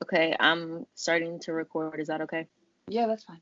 Okay, I'm starting to record. Is that okay? Yeah, that's fine.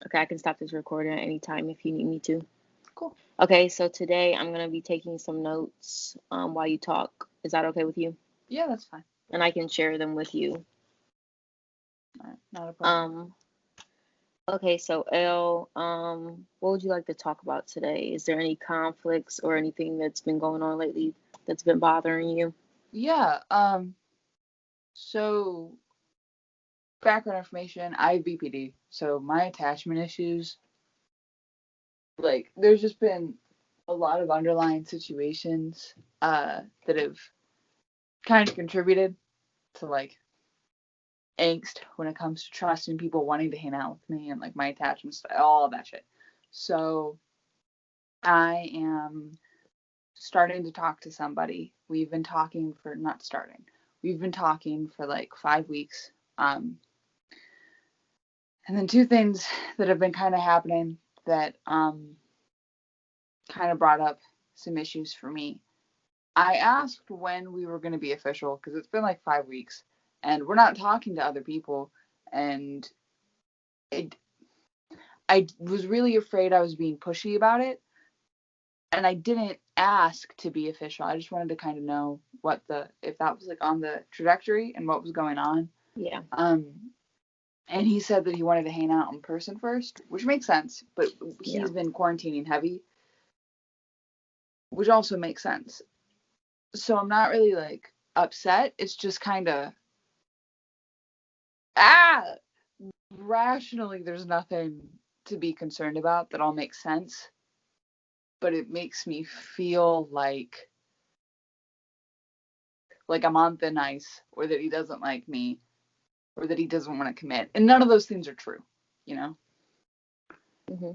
Okay, I can stop this recording at any time if you need me to. Cool. Okay, so today I'm gonna be taking some notes while you talk. Is that okay with you? Yeah, that's fine. And I can share them with you. All right, not a problem. Um, okay, so Elle, what would you like to talk about today? Is there any conflicts or anything that's been going on lately that's been bothering you? Yeah, so background information, I have BPD. So my attachment issues, like there's just been a lot of underlying situations that have kind of contributed to like angst when it comes to trusting people, wanting to hang out with me, and like my attachments, all of that shit. So I am starting to talk to somebody. We've been talking for not starting. We've been talking for like 5 weeks. And then two things that have been kind of happening that kind of brought up some issues for me. I asked when we were going to be official because it's been like 5 weeks and we're not talking to other people. And it, I was really afraid I was being pushy about it. And I didn't ask to be official. I just wanted to kind of know if that was like on the trajectory and what was going on. Yeah, Um, and he said that he wanted to hang out in person first, which makes sense. But yeah. he's been quarantining heavy, which also makes sense. So I'm not really like upset. It's just kind of ah rationally, there's nothing to be concerned about that all makes sense. But it makes me feel like I'm on thin ice, or that he doesn't like me, or that he doesn't want to commit. And none of those things are true, you know? hmm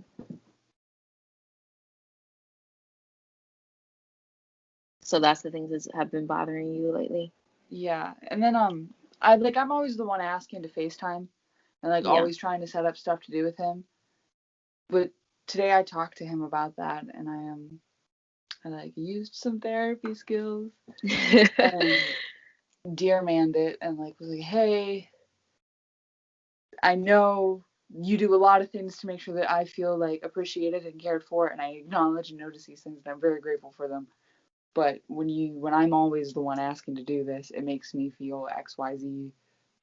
So that's the things that have been bothering you lately. Yeah. And then I'm always the one asking to FaceTime and like Yeah. always trying to set up stuff to do with him. But today I talked to him about that and I like used some therapy skills and dear manned it and like was like, hey, I know you do a lot of things to make sure that I feel like appreciated and cared for, and I acknowledge and notice these things, and I'm very grateful for them. But when I'm always the one asking to do this, it makes me feel XYZ,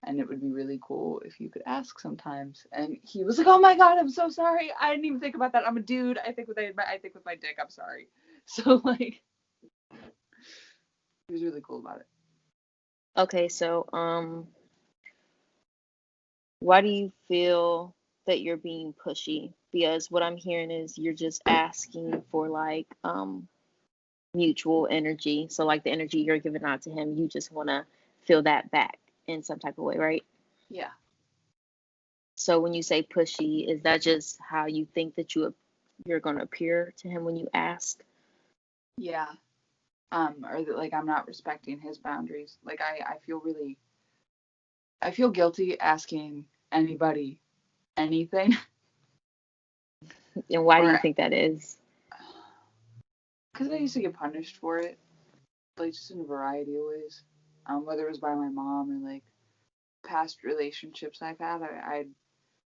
and it would be really cool if you could ask sometimes. And he was like, "Oh my god, I'm so sorry. I didn't even think about that. I'm a dude. I think with my dick. I'm sorry." So like, he was really cool about it. Okay, so why do you feel that you're being pushy? Because what I'm hearing is you're just asking for like mutual energy. So like the energy you're giving out to him, you just want to feel that back in some type of way, right? Yeah, So when you say pushy, is that just how you think that you're going to appear to him when you ask? yeah. Or that like I'm not respecting his boundaries. Like I feel guilty asking anybody anything. And why do you Or think that is? because I used to get punished for it, like just in a variety of ways. Whether it was by my mom or like past relationships I've had, I'd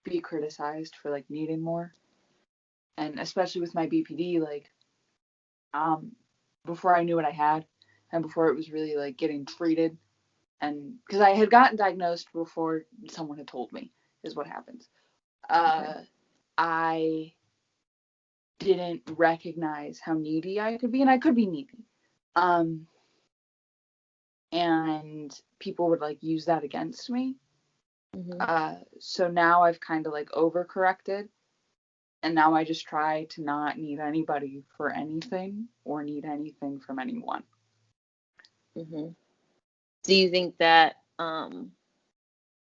be criticized for like needing more, and especially with my BPD, like um, before I knew what I had, and before it was really like getting treated, and because I had gotten diagnosed before someone had told me, is what happens. Okay. Uh, I didn't recognize how needy I could be, and I could be needy. Um, and people would like use that against me. hmm So now I've kind of like overcorrected, and now I just try to not need anybody for anything or need anything from anyone. hmm Do you think that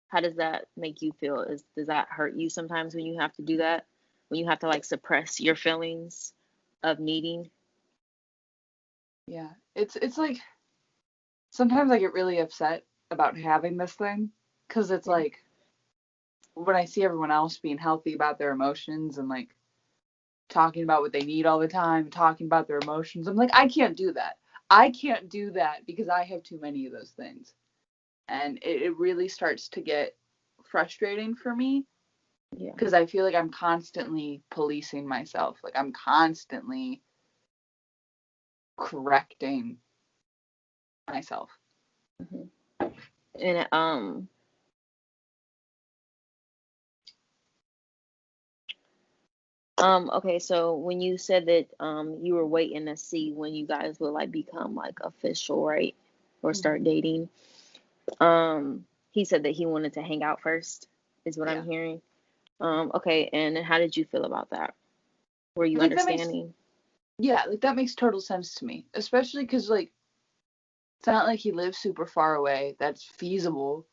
how does that make you feel? Does that hurt you sometimes when you have to do that? When you have to like suppress your feelings of needing? Yeah, it's like sometimes I get really upset about having this thing because it's Yeah. like when I see everyone else being healthy about their emotions and like talking about what they need all the time, talking about their emotions, I'm like, I can't do that. I can't do that because I have too many of those things. And it really starts to get frustrating for me Yeah. because I feel like I'm constantly policing myself. Like I'm constantly correcting myself. Hmm. And okay, so when you said that you were waiting to see when you guys would like become like official, right? Or start Mm-hmm. dating. He said that he wanted to hang out first, is what I'm Yeah. hearing. Okay, and how did you feel about that? Were you Like that makes understanding? yeah, like that makes total sense to me. Especially because like it's not like he lives super far away. That's feasible.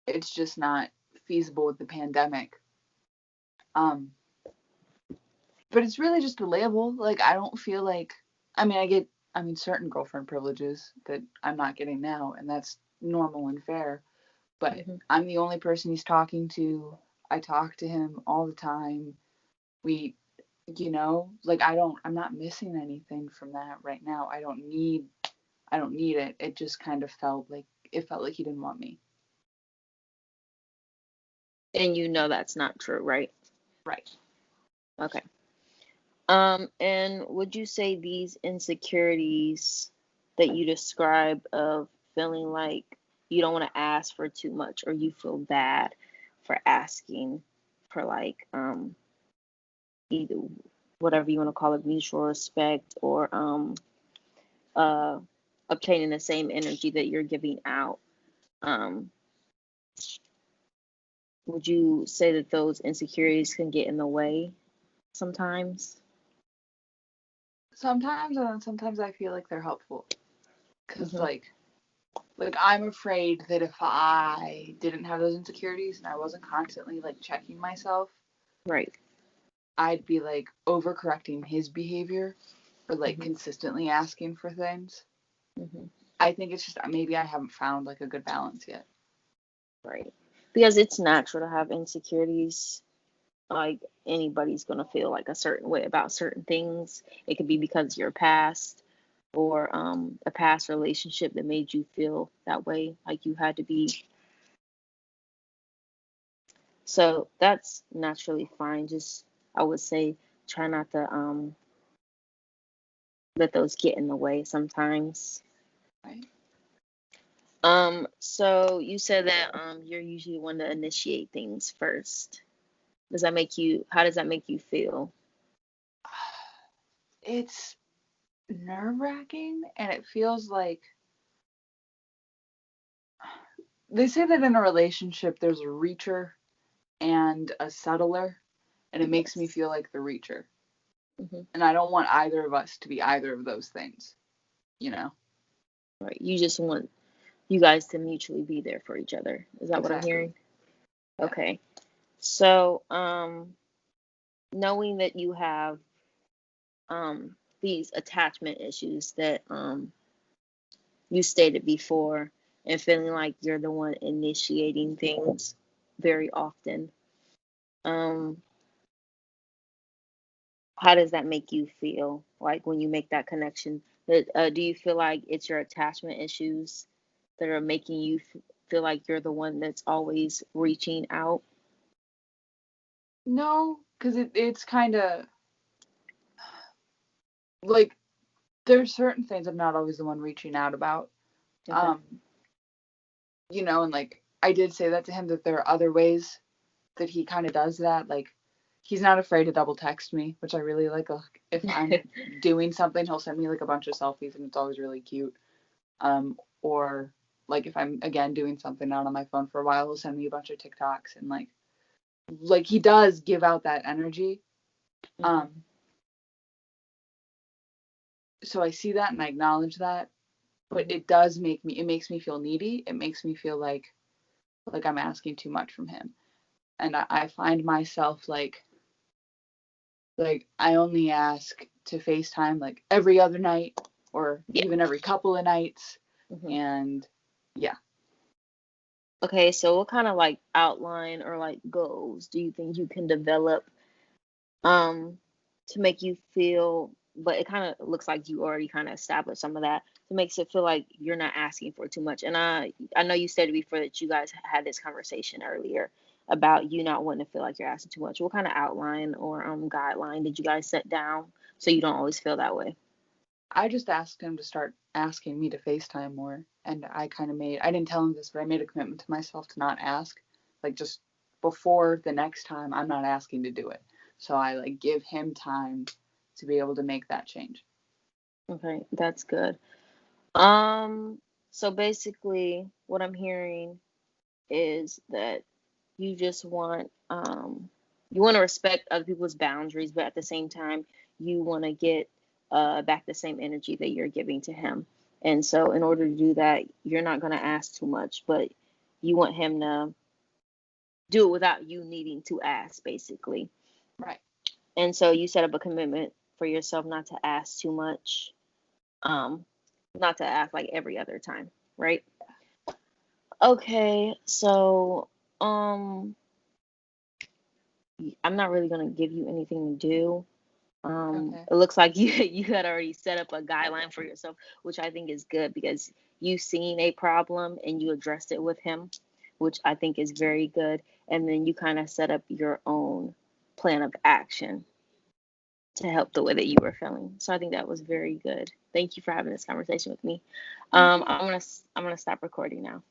It's just not feasible with the pandemic. Um, but it's really just a label. Like I don't feel like I mean certain girlfriend privileges that I'm not getting now, and that's normal and fair. But Hmm. I'm the only person he's talking to. I talk to him all the time. We like I'm not missing anything from that right now. I don't need it. It just kind of felt like he didn't want me. And you know that's not true, right? Right. Okay. And would you say these insecurities that you describe of feeling like you don't want to ask for too much or you feel bad for asking for like either whatever you want to call it, mutual respect or uh obtaining the same energy that you're giving out, um would you say that those insecurities can get in the way sometimes? Sometimes and then sometimes I feel like they're helpful cuz Hmm. like I'm afraid that if I didn't have those insecurities and I wasn't constantly like checking myself, Right. I'd be like overcorrecting his behavior or like Hmm. consistently asking for things. Hmm. I think it's just maybe I haven't found like a good balance yet. Right. Because it's natural to have insecurities. Like anybody's going to feel like a certain way about certain things. It could be because of your past or a past relationship that made you feel that way, like you had to be. So that's naturally fine. Just, I would say, try not to let those get in the way sometimes. Right. So you said that you're usually one to initiate things first. How does that make you feel? It's nerve wracking and it feels like they say that in a relationship there's a reacher and a settler, and it makes me Yes. feel like the reacher. Hmm. And I don't want either of us to be either of those things, you know? Right. You just want you guys to mutually be there for each other. Is that what I'm Exactly. hearing? Yeah. Okay. So, knowing that you have these attachment issues that you stated before and feeling like you're the one initiating things very often, um, how does that make you feel? Like when you make that connection, do you feel like it's your attachment issues that are making you feel like you're the one that's always reaching out? No, because it's kind of like there's certain things I'm not always the one reaching out about. Okay. Um, and like I did say that to him that there are other ways that he kind of does that. Like he's not afraid to double text me, which I really like. If I'm doing something, he'll send me like a bunch of selfies, and it's always really cute. Or like if I'm again doing something out on my phone for a while, he'll send me a bunch of TikToks and like he does give out that energy. Hmm. Um, so I see that and I acknowledge that, but Hmm. it makes me feel needy. It makes me feel like I'm asking too much from him, and I find myself like I only ask to FaceTime like every other night or Yeah. even every couple of nights, Hmm. and yeah. Okay, so what kind of like outline or like goals do you think you can develop um to make you feel, but it kind of looks like you already kind of established some of that, So it makes it feel like you're not asking for too much. And I know you said before that you guys had this conversation earlier about you not wanting to feel like you're asking too much. What kind of outline or guideline did you guys set down so you don't always feel that way? I just asked him to start asking me to FaceTime more. And I I didn't tell him this, but I made a commitment to myself to not ask. Like, just before the next time, I'm not asking to do it. So I like give him time to be able to make that change. Okay, that's good. Um, so basically, what I'm hearing is that you just want you want to respect other people's boundaries, but at the same time, you want to get back the same energy that you're giving to him. And so, in order to do that, you're not going to ask too much, but you want him to do it without you needing to ask, basically. Right. And so, you set up a commitment for yourself not to ask too much, um, not to ask like every other time, right? Okay, so um, I'm not really gonna give you anything to do. Okay. It looks like you had already set up a guideline for yourself, which I think is good because you've seen a problem and you addressed it with him, which I think is very good. And then you kind of set up your own plan of action to help the way that you were feeling. So I think that was very good. Thank you for having this conversation with me. Thank you. I'm gonna stop recording now.